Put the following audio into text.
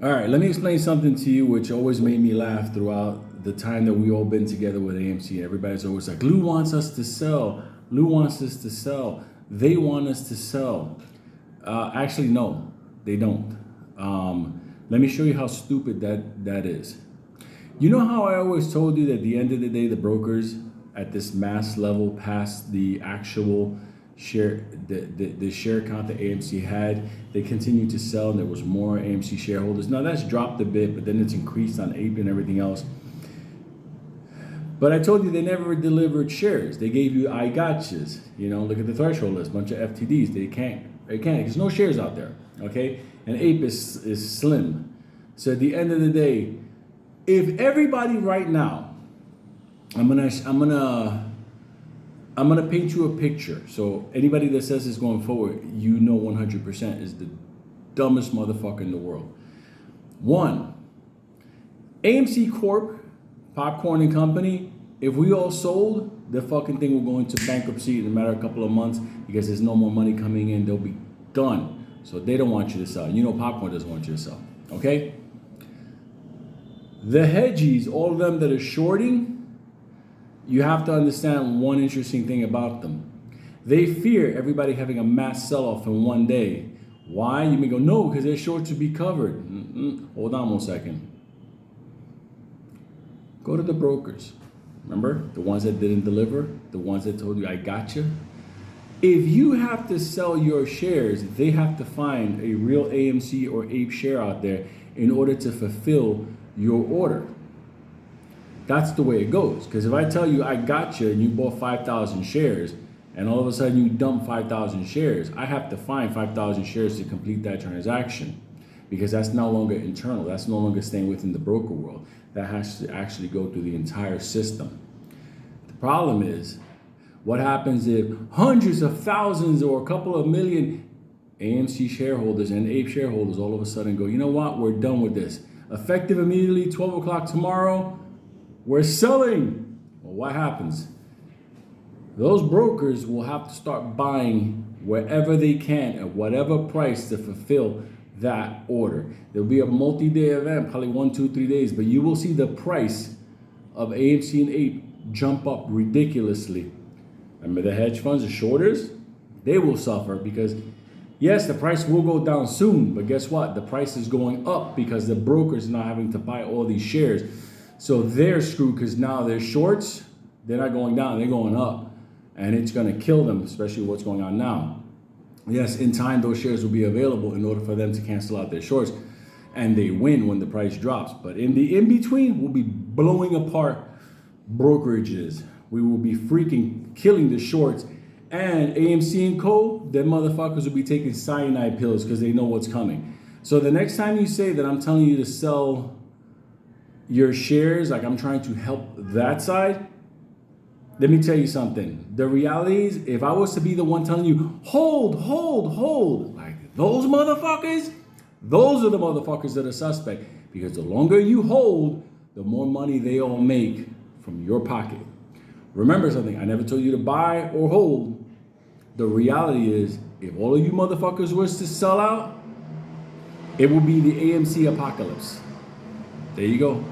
All right, let me explain something to you which always made me laugh throughout the time that we all been together with AMC. Everybody's always like, Lou wants us to sell. Lou wants us to sell. They want us to sell. Actually, no, they don't. Let me show you how stupid that is. You know how I always told you that at the end of the day, the brokers at this mass level past the actual share, the share count that AMC had, they continued to sell and there was more AMC shareholders. Now that's dropped a bit, but then it's increased on APE and everything else. But I told you they never delivered shares. They gave you I gotchas. You know, look at the threshold list, bunch of FTDs. They can't. There's no shares out there. Okay, and APE is slim. So at the end of the day, if everybody right now, I'm gonna paint you a picture. So anybody that says this going forward, you know 100% is the dumbest motherfucker in the world. One, AMC Corp, Popcorn and Company, if we all sold, the fucking thing will go into bankruptcy in a matter of a couple of months because there's no more money coming in. They'll be done. So they don't want you to sell. You know Popcorn doesn't want you to sell. Okay? The hedgies, all of them that are shorting, you have to understand one interesting thing about them. They fear everybody having a mass sell-off in one day. Why? You may go, no, because their shorts would be covered. Hold on 1 second. Go to the brokers. Remember? The ones that didn't deliver? The ones that told you, I got you? If you have to sell your shares, they have to find a real AMC or APE share out there in order to fulfill your order. That's the way it goes. Because if I tell you I got you and you bought 5,000 shares and all of a sudden you dump 5,000 shares, I have to find 5,000 shares to complete that transaction because that's no longer internal. That's no longer staying within the broker world. That has to actually go through the entire system. The problem is, what happens if hundreds of thousands or a couple of million AMC shareholders and APE shareholders all of a sudden go, you know what, we're done with this. Effective immediately, 12 o'clock tomorrow, we're selling. Well, what happens? Those brokers will have to start buying wherever they can at whatever price to fulfill that order. There'll be a multi-day event, probably 1, 2, 3 days, but you will see the price of AMC and APE jump up ridiculously. Remember the hedge funds, the shorters? They will suffer because yes, the price will go down soon, but guess what? The price is going up because the brokers are not having to buy all these shares. So they're screwed because now their shorts, they're not going down, they're going up. And it's going to kill them, especially what's going on now. Yes, in time, those shares will be available in order for them to cancel out their shorts. And they win when the price drops. But in the in-between, we'll be blowing apart brokerages. We will be freaking killing the shorts. And AMC and Co., their motherfuckers will be taking cyanide pills because they know what's coming. So the next time you say that I'm telling you to sell your shares, like I'm trying to help that side, let me tell you something. The reality is, if I was to be the one telling you, hold, like those motherfuckers, those are the motherfuckers that are suspect. Because the longer you hold, the more money they all make from your pocket. Remember something, I never told you to buy or hold. The reality is, if all of you motherfuckers was to sell out, it will be the AMC apocalypse. There you go.